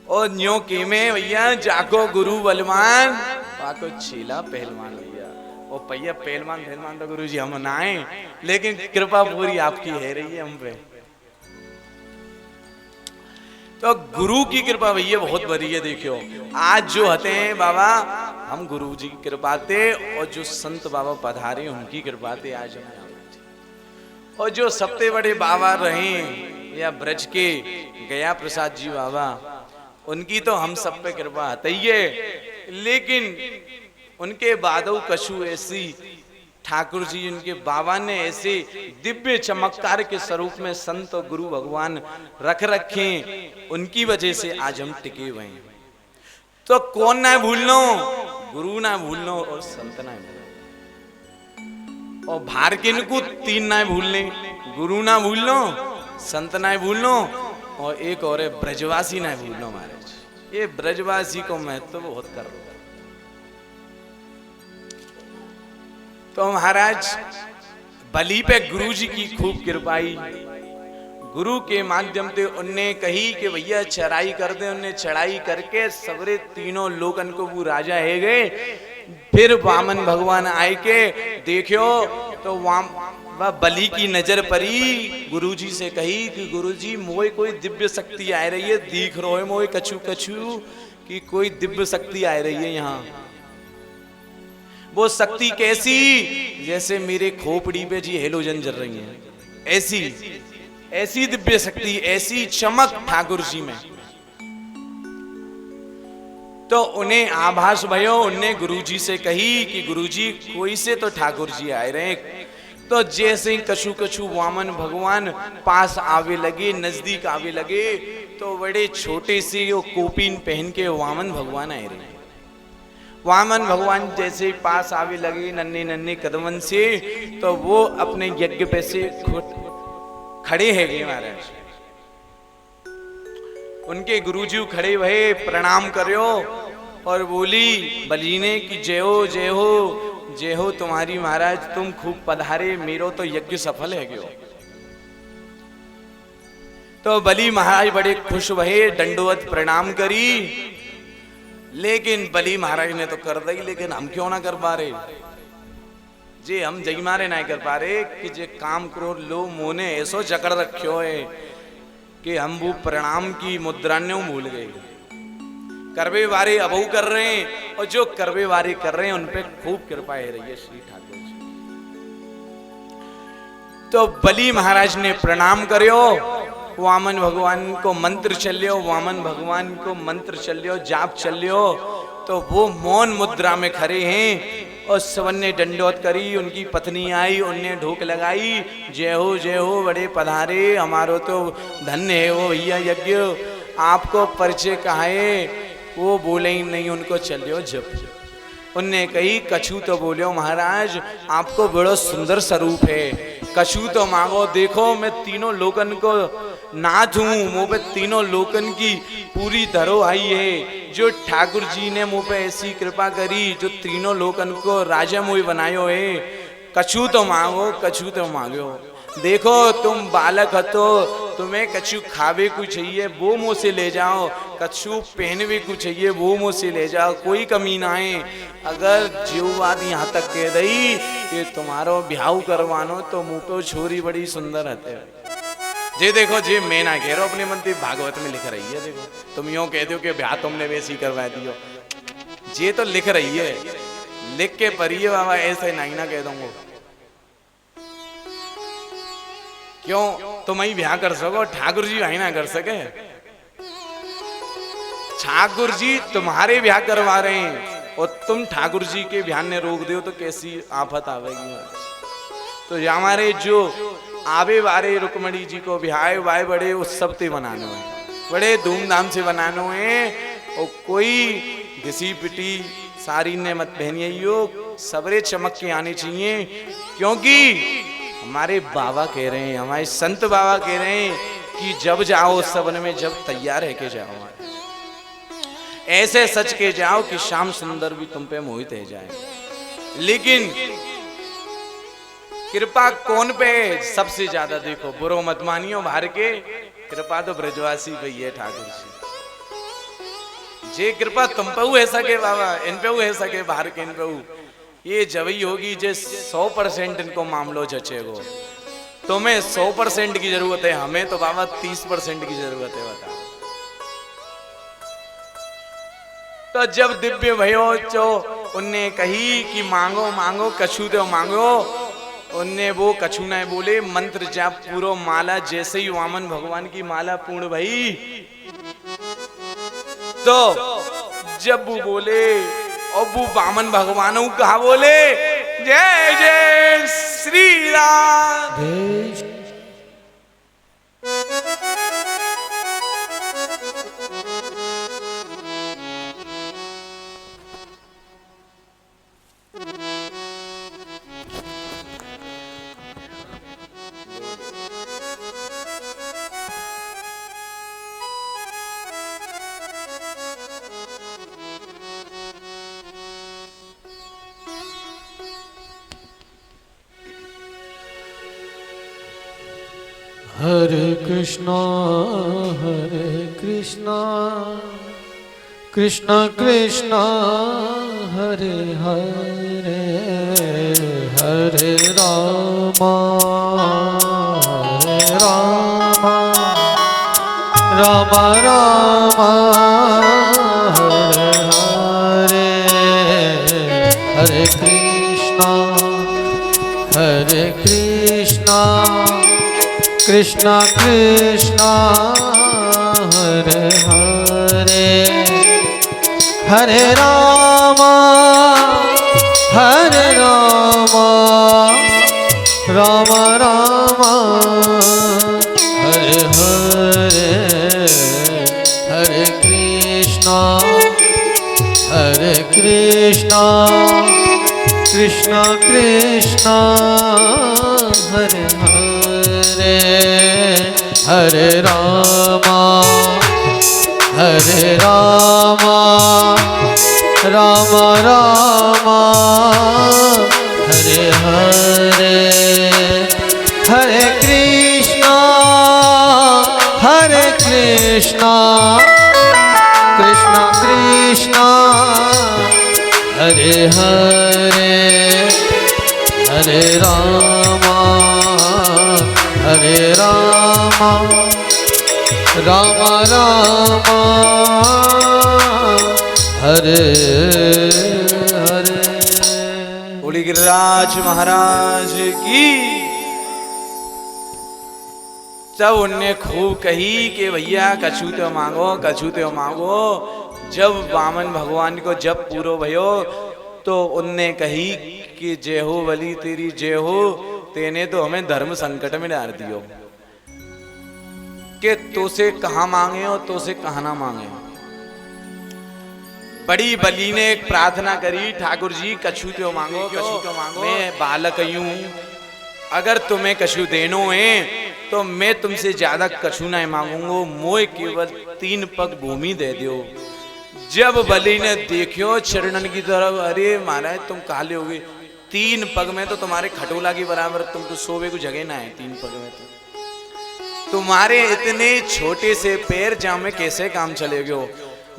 और न्यो के में भैया जाको गुरु बलवान वाको चेला पहलवान भैया। और भैया पहलवान तो गुरु जी हम ना आए, लेकिन कृपा पूरी आपकी है रही है हम पे। तो गुरु की कृपा भैया बहुत बड़ी है। देखियो आज जो हते हैं बाबा हम गुरु जी की कृपा थे और जो संत बाबा पधारे उनकी कृपा थे आज हम। और जो सबसे बड़े बाबा रहे या ब्रज के गया प्रसाद जी बाबा, उनकी तो हम सब पे कृपा आती है, लेकिन उनके बादों कछु ऐसी ठाकुर जी उनके बाबा ने ऐसे दिव्य चमत्कार के स्वरूप में संत और गुरु भगवान रख रखे, उनकी वजह से आज हम टिके हुए हैं। तो कौन ना भूलनो? गुरु ना भूलनो और संत ना भूलनो। और भार के इनको तीन ना भूलने, गुरु ना भूलनो, संत ना भूलनो और एक और है ब्रजवासी ना भूलनो। महाराज ये ब्रजवासी को महत्व बहुत कर रहा है। तो महाराज बलि पे गुरु जी की खूब कृपाई। गुरु के माध्यम से उनने कही कि भैया चढ़ाई कर दे। उनने चढ़ाई करके सबरे तीनों लोकन को वो राजा है गए। फिर वामन भगवान आए के देखियो तो वह बलि की नजर पड़ी। गुरुजी से कही कि गुरुजी मोए कोई दिव्य शक्ति आ रही है, दिख रहा है मोए कछु कछु कि कोई दिव्य शक्ति आ रही है यहाँ। वो शक्ति कैसी? जैसे मेरे खोपड़ी पे जी हेलोजन जल रही है, ऐसी ऐसी दिव्य शक्ति, ऐसी चमक ठाकुर जी में। तो उन्हें आभास भयो। उनने गुरुजी से कही कि गुरुजी कोई से तो ठाकुर जी आए रहे। तो जैसे ही कछु कछु वामन भगवान पास आवे लगे, नजदीक आवे लगे, तो बड़े छोटे से वो कोपीन पहन के वामन भगवान आए रहे। वामन भगवान जैसे पास आवे लगे नन्हे नन्हे कदमन से, तो वो अपने यज्ञ पे से खड़े है गए महाराज। उनके गुरुजी खड़े भये, प्रणाम करो और बोली बलि ने कि जय हो जय हो जय हो तुम्हारी महाराज, तुम खूब पधारे, मेरो तो यज्ञ सफल है गयो। तो बलि महाराज बड़े खुश भये, दंडवत प्रणाम करी। लेकिन बलि महाराज ने तो कर दी, लेकिन हम क्यों ना कर पा रहे जे? हम जई मारे ना कर पा रहे कि जे काम करो लो मोने ऐसो जकड़ रखियो है कि हम वो प्रणाम की मुद्रा ने भूल गए। करवे वारे अबू कर रहे हैं, और जो करवे वारे कर रहे हैं उन पे खूब कृपा है रही है श्री ठाकुर जी। तो बलि महाराज ने प्रणाम करियो, वामन भगवान को मंत्र चलियो, वामन भगवान को मंत्र चलियो, जाप चलियो। तो वो मौन मुद्रा में खड़े हैं और सबन ने दंडोत करी। उनकी पत्नी आई, उनने ढोक लगाई, जय हो बड़े पधारे, हमारो तो धन्य है वो भैया यज्ञ, आपको परिचय कहा है? वो बोले ही नहीं, उनको चलियो जप। उनने कही कछु तो बोलियो महाराज, आपको बड़ा सुंदर स्वरूप है, कछु तो मांगो। देखो मैं तीनों लोकन को नाथ हूँ, मुँह पे तीनों लोकन की पूरी धरो आई है। जो ठाकुर जी ने मुँह पे ऐसी कृपा करी, जो तीनों लोकन को राजा मुँह बनायो है, कछु तो मांगो, कछु तो मांगो। देखो तुम बालक हतो, तुम्हें कछु खावे को चाहिए वो मुँह से ले जाओ, कछु पहनवे को चाहिए वो मुँह से ले जाओ, कोई कमी ना है। अगर जीव बात यहाँ तक कह दई कि तुम्हारो ब्याह करवानो, तो मुँह पे छोरी बड़ी सुंदर हते। जे देखो जे मैं ना कह रहा हूँ, अपने मंत्री भागवत में लिख रही है। देखो तुम यूँ कह दो कि ब्याह तुमने वैसी करवा दियो, जे तो लिख रही है, लिख के पढ़िए बाबा, ऐसे नहीं ना कह दूंगा। क्यों? तुम ही ब्याह कर सको, ठाकुर जी वही ना कर सके? ठाकुर जी तुम्हारे ब्याह करवा रहे हैं और तुम ठाकुर जी के ब्याह ने रोक दो तो कैसी आफत आवेगी। तो हमारे जो आवे वारे रुक्मणी जी को ब्याह वाए बड़े उत्सव से बनाने हैं, बड़े धूमधाम से बनाने हैं। और कोई घिसी पिटी साड़ी ने मत पहनियो, सबरे चमक के आने चाहिए। क्योंकि हमारे बाबा कह रहे हैं, हमारे संत बाबा कह रहे हैं कि जब जाओ सवन में, जब तैयार है के जाओ, ऐसे सच के जाओ कि श्याम सुंदर भी तुम पे मोहित हो जाए। लेकिन कृपा कौन पे सबसे ज्यादा? देखो बुरो मत मानियो, बाहर के कृपा तो ब्रजवासी भई है ठाकुर जी। जे कृपा तुम पे है सके बाबा, इन पे है सके, बाहर के इन पे ये जबई होगी जे 100% इनको मामलो जचेगो। तुम्हें 100% की जरूरत है, हमें तो बाबा 30% की जरूरत है। बता तो जब दिव्य भयो जो उनने कही कि मांगो मांगो कछु तो मांगो, उनने वो कछु न बोले, मंत्र जाप पूरो माला। जैसे ही वामन भगवान की माला पूर्ण भई, तो जब वो बोले, और वो वामन भगवानों कहा बोले, जय जय श्री राम। हरे कृष्णा कृष्णा कृष्णा हरे हरे हरे रामा रामा रामा हरे हरे हरे कृष्णा कृष्णा कृष्णा हरे हरे हरे रामा रामा रामा हरे हरे हरे कृष्णा कृष्णा कृष्णा हरे हरे हरे रामा रामा रामा हरे हरे हरे कृष्णा कृष्णा कृष्णा हरे हरे हरे रामा रामा रामा हरे हरे। बोली गिरिराज महाराज की। जब उनने खूब कही कि भैया कछु तो मांगो। जब वामन भगवान को जब पूरो भयो तो उनने कही कि जय हो बलि तेरी जय हो, तेने तो हमें धर्म संकट में डाल दियो कि तो से कहाँ मांगे हो तो से कहाँ ना मांगे। बड़ी बलि ने एक प्रार्थना करी, ठाकुर जी कछु तो मांगो। मैं बालक यूं, अगर तुम्हें कछु देनो है तो मैं तुमसे ज्यादा कछु नहीं मांगूंगा, मोए केवल 3 पग भूमि दे दो। जब बलि ने देखियो चरणन की तरफ, अरे महाराज तुम काले हो गए, 3 पग में तो तुम्हारे खटोला की बराबर, तुम तो सोवे को जगह ना है 3 पग में। तो तुम्हारे इतने छोटे से पैर जहाँ में कैसे काम चलेगो।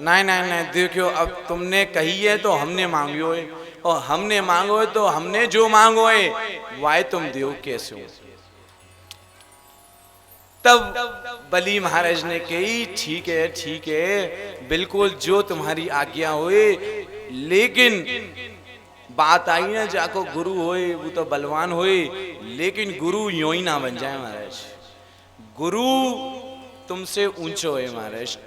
नहीं देखियो, अब तुमने कही है तो हमने मांगियो है, और हमने मांगो है तो हमने जो मांगो है वाय तुम दियो कैसे हो। तब बलि महाराज ने कही ठीक है बिल्कुल जो तुम्हारी आज्ञा होए, लेकिन बात आई ना जाको गुरु होए वो तो बलवान होए, लेकिन गुरु यूं ही ना बन जाए महाराज। गुरु तुमसे ऊंचो है महाराज।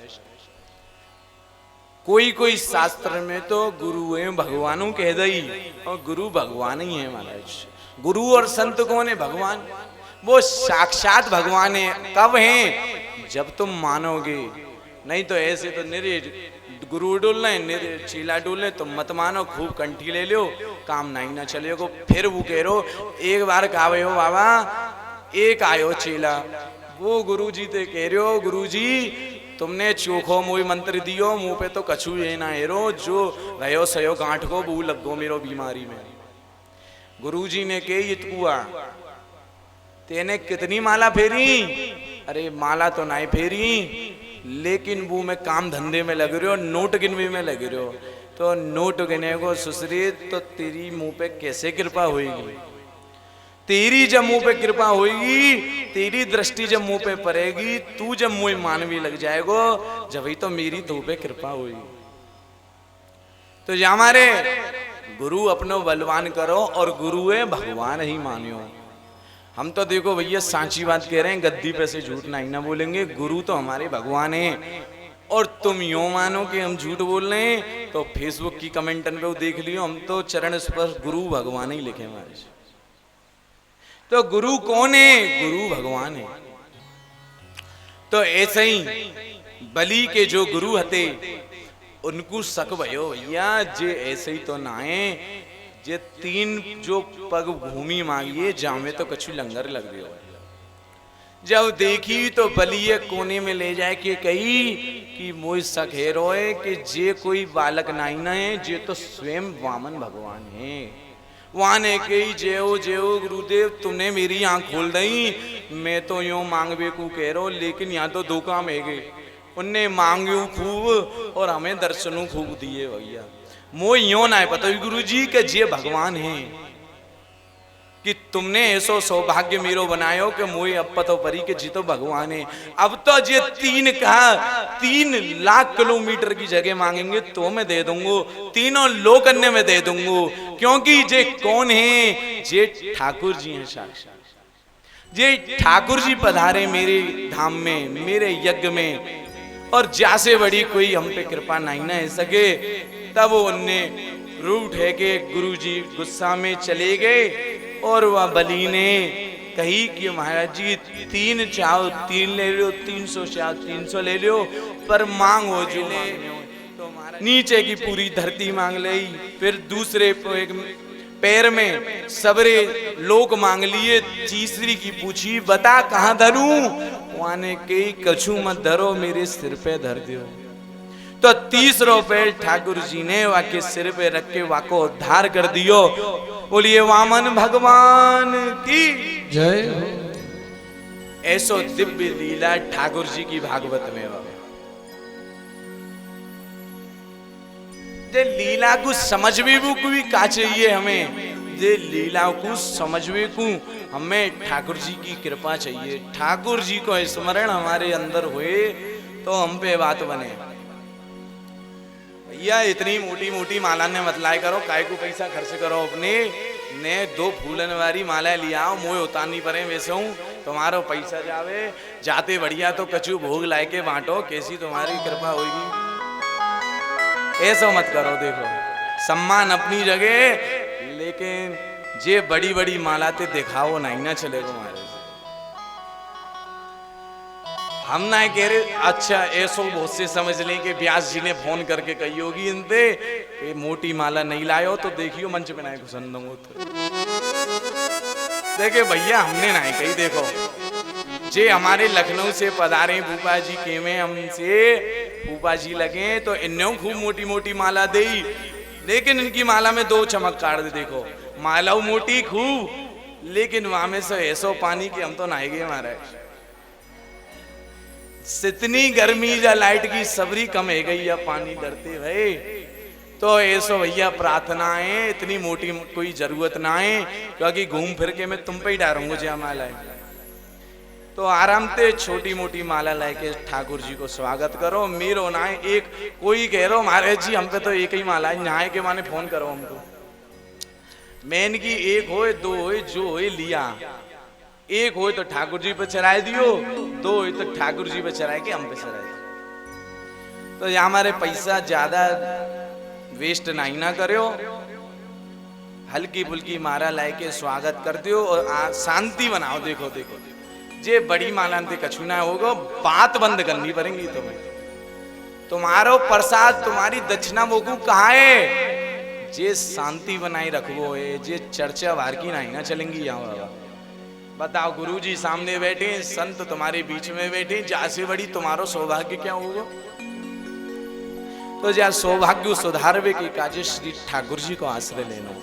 कोई शास्त्र में तो गुरु है भगवानों कह दई, और गुरु भगवान ही है महाराज। गुरु और संत कौन है? भगवान। वो साक्षात भगवान है। कब हैं? जब तुम मानोगे। नहीं तो ऐसे तो निरे गुरु डोलना है, निरे चीला डोलने, तो मत मानो, खूब कंठी ले लो, काम नहीं ना चलेगा। फिर वो कह रो एक बार कहा हो बाबा, एक आयो चीला, वो गुरुजी ते कह रहे हो गुरुजी तुमने चोखो मोई मंत्र दियो, मुंह पे तो कछु ये ना हेरो, जो रहो सयो गांठ को बू लगो मेरो बीमारी में। गुरुजी ने कही ये तुआ तेने कितनी माला फेरी? अरे माला तो नहीं फेरी, लेकिन वो में काम धंधे में लग रहे हो, नोट गिनवे में लग रहे हो। तो नोट गिने को सुसरी तो तेरी मुंह पे कैसे कृपा होगी? तेरी जब मुंह पे कृपा होगी, तेरी दृष्टि जब मुंह पे पड़ेगी, तू जब मुंह मानवी लग जाएगो, जब ही तो मेरी तो पे कृपा होगी। तो ये हमारे गुरु अपनो बलवान करो, और गुरु है भगवान ही मानियो। हम तो देखो भैया सांची बात कह रहे हैं, गद्दी पे से झूठ नहीं ना बोलेंगे। गुरु तो हमारे भगवान है, और तुम यूं मानो कि हम झूठ बोल रहे हैं तो फेसबुक की कमेंटन पे देख लियो, हम तो चरण स्पर्श गुरु भगवान ही लिखे हमारे। तो गुरु कौन है? गुरु भगवान है। तो ऐसे ही बलि के जो गुरु हते उनको शक भयो भैया जे ऐसे ही तो ना है, जे 3 जो पग भूमि मांगिए जामे तो कछु लंगर लग रही हो। जब देखी तो बलिए कोने में ले जाए के कही कि मोई शक है रोए कि जे कोई बालक नहीं ना है, जे तो स्वयं वामन भगवान है। वहां ने कही जय हो गुरुदेव, तुमने मेरी आंख खोल दी, मैं तो यूं मांगबे को कह रहा हूं, लेकिन यहाँ तो दो काम है गए। उनने मांग्यू खूब और हमें दर्शनों खूब दिए भैया। मो यूं ना पता गुरु जी के जे भगवान है कि तुमने ऐसो सौभाग्य मेरो बनायो कि मोए अब पतो परी के जीतो भगवान है। अब तो जे 3 लाख किलोमीटर की जगह मांगेंगे तो मैं दे दूंगा, तीनों लोकन्य में दे दूंगा, क्योंकि जे कौन है, जे ठाकुर जी हैं साक्षात। जे ठाकुर जी पधारे मेरे धाम में, मेरे यज्ञ में, और जैसे बड़ी कोई हम पे कृपा नहीं ना सके। तब उनने रूठ है कि गुरु जी गुस्सा में चले गए और वह बलि ने कही कि महाराज जी 3 चाहो 3 ले लो, 300 चाहो 300 ले लो, पर मांगो जो तो नीचे की पूरी धरती मांग ली। फिर दूसरे पैर में सबरे लोग मांग लिए। तीसरी की पूछी बता कहाँ धरूं, वाने के कछु मत धरो, मेरे सिर पे धर दियो। तो 30 रुपए ठाकुर जी ने वाके सिर पे रख के वाको उद्धार कर दियो। बोलिए वामन भगवान की जय। ऐसो दिव्य लीला ठाकुर जी की भागवत में। जे लीला को समझवे भी का चाहिए हमें, जे लीला को समझवे को हमें ठाकुर जी की कृपा चाहिए। ठाकुर जी को स्मरण हमारे अंदर हुए तो हम पे बात बने। भैया इतनी मोटी मोटी माला ने मतलाए करो, काय को पैसा खर्च करो अपने ने 2 फूलन वाली माला लिया मोए उतारनी पड़े वैसे हूँ, तुम्हारा पैसा जावे जाते बढ़िया तो कछु भोग लाए के बांटो, कैसी तुम्हारी कृपा होगी। ऐसा मत करो। देखो सम्मान अपनी जगह, लेकिन जे बड़ी बड़ी माला ते दिखाओ नहीं ना चलेगा हमारे। हम ना कह रहे अच्छा ऐसो बहुत से समझ लें कि व्यास जी ने फोन करके कही होगी इनते कि मोटी माला नहीं लायो तो देखियो मंच पे ना घुसन दूंगा। देखे भैया हमने नहीं कही। देखो जे हमारे लखनऊ से पधारे भूपा जी के में हमसे भूपा जी लगे तो इन्हों खूब मोटी मोटी माला दे, लेकिन इनकी माला में 2 चमक काट दे। देखो माला मोटी खूब, लेकिन वहां में से ऐसो पानी कि हम तो नहाएंगे महाराज। इतनी गर्मी या लाइट की सबरी कम है गई या पानी डरते भाई। तो ऐसो भैया प्रार्थना है, इतनी मोटी कोई जरूरत ना है, क्योंकि घूम फिर के मैं तुम पे ही डारूंगा जय माला है। तो आराम से छोटी मोटी माला लेके ठाकुर जी को स्वागत करो। मेरो ना एक कोई कह रहा महाराज जी हम पे तो एक ही माला है, नहाए के माने फोन करो हमको। मैन की 1 होए 2 होए जो होए लिया, 1 होए तो ठाकुर जी पे चढ़ाए दियो, 2 होए तो ठाकुर जी पे चढ़ाए के हम पे चढ़ाए दियो। तो यहाँ हमारे पैसा ज्यादा वेस्ट नहीं ना करो, हल्की फुल्की माला लाए के स्वागत कर दियो और शांति बनाओ। देखो देखो जे बड़ी माला ते कछु ना होगा, बात बंद करनी पड़ेगी तुम्हें। तुम्हारो प्रसाद तुम्हारी दक्षिणा मोगू कहाँ है, जे शांति बनाए रखो है, जे चर्चा बाहर की नहीं ना चलेंगी यहाँ। बताओ गुरु जी सामने बैठे, संत तुम्हारे बीच में बैठे, जैसे बड़ी तुम्हारो सौभाग्य क्या होगा। तो जहाँ सौभाग्य सुधारवे के काजे श्री ठाकुर जी को आश्रय लेना।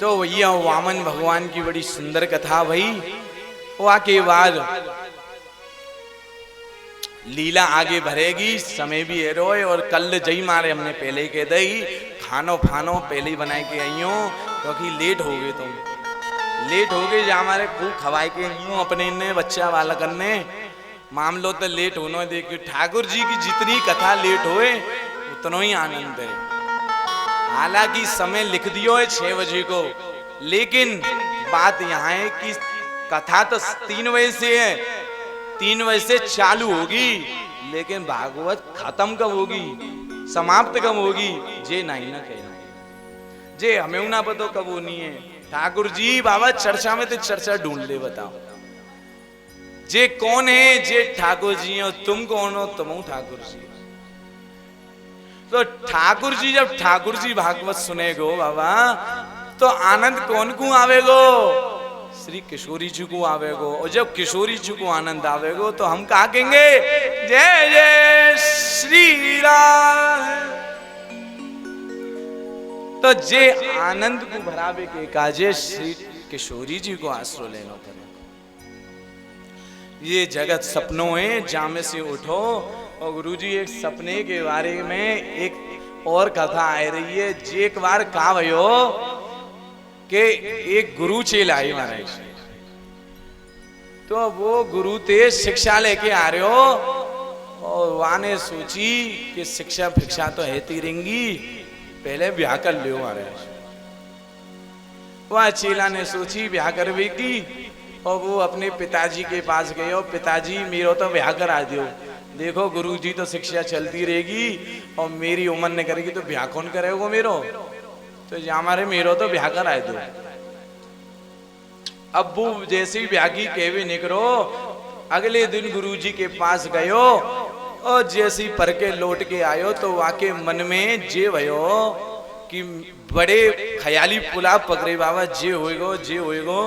तो भैया वामन भगवान की बड़ी सुंदर कथा भाई। वाके बाद लीला आगे भरेगी, समय भी है रोए। और कल जई मारे हमने पहले के दई खानो फानो पहले ही बनाए के आई हो, क्योंकि लेट हो गए तुम, लेट हो गए। जा हमारे खूब खवाए के आई हो अपने ने बच्चा वाला करने मामलो तो लेट होना। देखिए ठाकुर जी की जितनी कथा लेट होए उतना ही आनंद है। हालांकि समय लिख दियो है 6 बजे को, लेकिन बात यहाँ है कि कथा तो 3 बजे से है, 3 बजे से चालू होगी, लेकिन भागवत खत्म कब होगी, समाप्त कब होगी, जे नहीं ना कहना, जे हमें ना पता कब होनी है। ठाकुर जी बाबा चर्चा में तो चर्चा ढूंढ ले। बताओ जे कौन है, जे ठाकुर जी हो। तुम कौन हो, तुम ठाकुर जी। तो ठाकुर जी जब ठाकुर जी भागवत सुनेगो बाबा, तो आनंद कौन को आवेगो, श्री किशोरी जी को आवेगो। और जब किशोरी जी को आनंद आवेगो तो हम कहा कहेंगे जय जय श्री राम। तो तो जे आनंद को भरावे के काजे श्री किशोरी जी को आश्रो लेना पड़े। ये जगत सपनों है, जामे से उठो। और गुरुजी एक सपने के बारे में एक और कथा आ रही है। जे एक बार कहा भयो कि एक गुरु चेला आई महाराज, तो वो गुरु ते शिक्षा लेके आ रहे हो और वहां ने सोची कि शिक्षा भिक्षा तो हेती रहेंगी, पहले ब्याह कर लियो महाराज। वह चेला ने सोची ब्याह करवे की, और वो अपने पिताजी के पास गए और पिताजी मेरो तो ब्याह करा दियो। देखो गुरुजी तो शिक्षा चलती रहेगी और मेरी उम्र ने करेगी तो ब्याह कौन करेगा मेरो, तो हमारे मेरो तो ब्याह करा दो। अब वो जैसे ही ब्याह की कहवे निकलो, अगले दिन गुरुजी के पास गयो और जैसे ही पढ़ के लौट के आयो तो वाके मन में जे भयो कि बड़े ख्याली पुलाव पकड़े बाबा जे होएगो जे होएगो।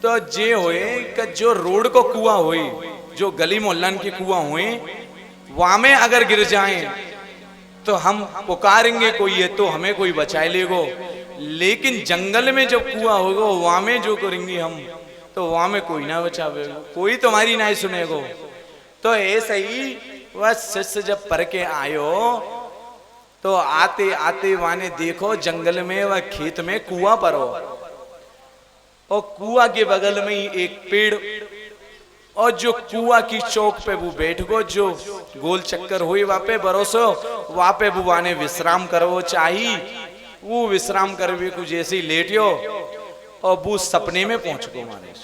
तो जे होए कि जो रोड को कुआं हुई, जो गली मोहल्लन के कुआं हुए, वहां में अगर गिर जाएं तो हम पुकारेंगे कोई है तो हमें कोई बचाए लेगो, लेकिन जंगल में जब कुआं होगा वहां में जो करेंगे हम तो वहां में कोई ना बचावेगो, कोई तुम्हारी ना सुनेगो। तो ऐसा ही वह शिष्य जब पढ़ के आयो तो आते आते वाने देखो जंगल में वह खेत में कुआं पर हो, और कुआं के बगल में ही एक पेड़, और जो कुआं की चौक पे वो बैठ गो, जो गोल चक्कर हुई वहां पे भरोसो, वहां पे वो वाने विश्राम करो चाहिए। वो विश्राम करवे को जैसे ही लेटियो और वो सपने में पहुंच गो महाराज।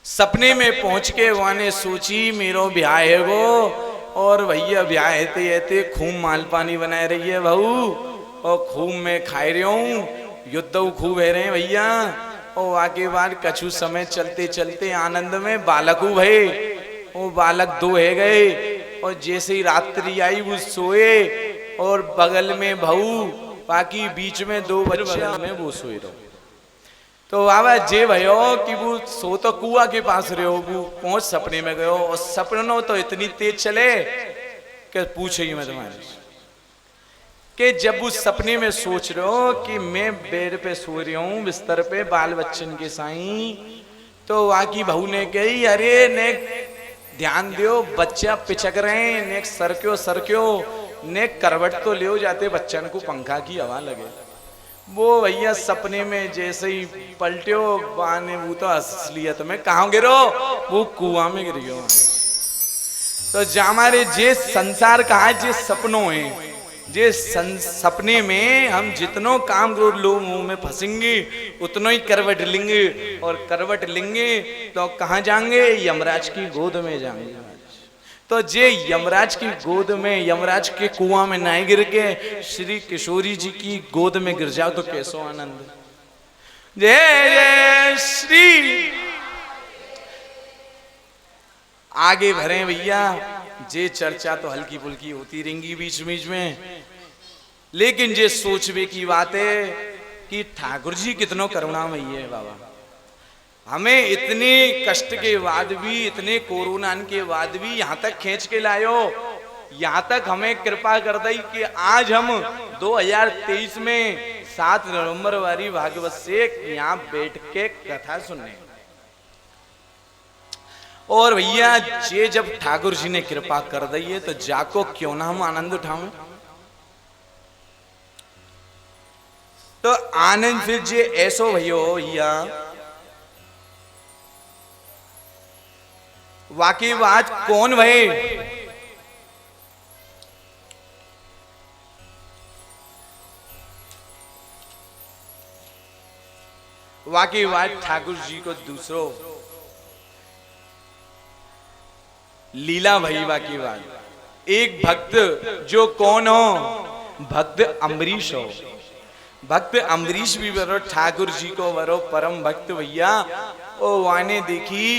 सपने में पहुंच के वाने सोची मेरो ब्याह है गो, और भैया ब्याह हेते हेते खूब माल पानी बनाए रही है बहू, और खूब मैं खाए रही हूँ, युद्ध खूब है रहे भैया। और आगे बाद कछु समय चलते चलते आनंद में बालक भये, वो बालक दो है गए, और जैसे ही रात्रि आई वो सोए और बगल में बहू, बाकी बीच में दो बच्चे में वो सोए रहो। तो बाबा जे भयो कि वो सो तो कुआं के पास रहे हो, वो पहुंच सपने में गयो, और सपनों तो इतनी तेज चले कि पूछे ही मैं तुम्हारे कि जब उस सपने में सोच रहे हो कि मैं बेड पे सो रही हूँ बिस्तर पे बाल बच्चन के साई, तो वहां की बहू ने कही अरे ने ध्यान दियो बच्चा पिचक रहे हैं, ने सरक्यो ने करवट तो ले जाते बच्चन को पंखा की हवा लगे। वो भैया सपने में जैसे ही पलटियो बाने वो तो असलियत में कहाँ गिरो, वो कुआं में गिर गयो। तो हमारे जे संसार कहा जे सपनों है, जे सपने में हम जितनो काम करो लो मुंह में फंसेंगे उतनो ही करवट लेंगे, और करवट लेंगे तो कहाँ जाएंगे, यमराज की गोद में जाएंगे। तो जे यमराज की गोद में, यमराज के कुआं में ना गिर के श्री किशोरी जी की गोद में गिर जाओ तो कैसो आनंद। जय जय श्री। आगे भरे भैया, जे चर्चा तो हल्की फुल्की होती रहेंगी बीच बीच में, लेकिन जे सोचवे की बात है कि ठाकुर जी कितनो करुणामयी है बाबा। हमें इतने कष्ट के बाद भी, इतने कोरोना के बाद भी यहाँ तक खींच के लायो, यहाँ तक हमें कृपा कर दी कि आज हम 2023 में 7 नवंबर वाली भागवत से यहाँ बैठ के कथा सुनने। और भैया जे जब ठाकुर जी ने कृपा कर दी है तो जाको क्यों ना हम आनंद उठावें। तो आनंद फिर जे ऐसो भयो भैया, वाकई बात कौन भय, वाकई बात ठाकुर जी को दूसरो लीला भई। वाकई बात एक भक्त जो कौन हो, भक्त अम्बरीश हो। भक्त अम्बरीश भी बरो ठाकुर जी को बरो परम भक्त भैया। ओ वाने देखी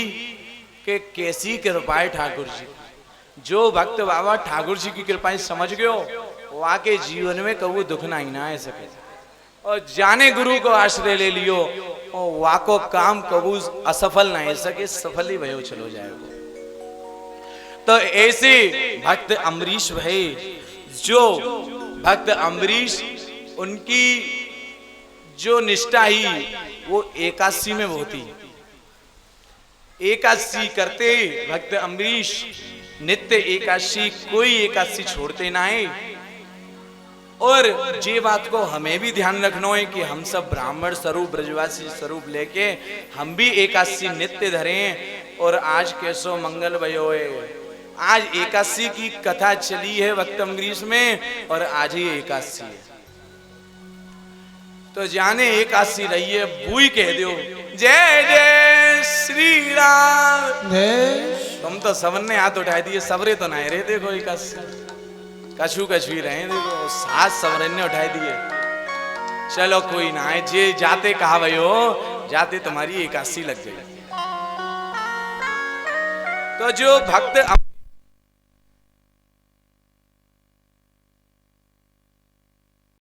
कि कैसी कृपा है ठाकुर जी। जो भक्त बाबा ठाकुर जी की कृपा समझ गयो वहां के जीवन में कभी दुख ना ही ना आ सके, और जाने गुरु को आश्रय ले लियो और वहां को काम कबू असफल ना हो सके, सफल ही भयो चलो जाएगा। तो ऐसे भक्त अम्बरीश भय, जो भक्त अम्बरीश उनकी जो निष्ठा ही वो एकादशी में होती। एकादशी करते भक्त अम्बरीश, नित्य एकादशी, कोई एकादशी छोड़ते ना है। और ये बात को हमें भी ध्यान रखना है कि हम सब ब्राह्मण स्वरूप, ब्रजवासी स्वरूप लेके हम भी एकादशी नित्य धरें। और आज कैसो मंगल भयो है, आज एकादशी की कथा चली है भक्त अम्बरीश में, और आज ही एकादशी है। तो जाने एकादशी रही है, बुई कह दो जय जय श्री राम। तुम तो सबने हाथ उठाए दिए, सबरे तो नहीं रहे। देखो एकादशी कछु ही रहे, देखो 7 सबरे ने उठाए दिए। चलो कोई ना है, जे जाते कहा भयो, जाते तुम्हारी एकादशी लग जाएगी। तो जो भक्त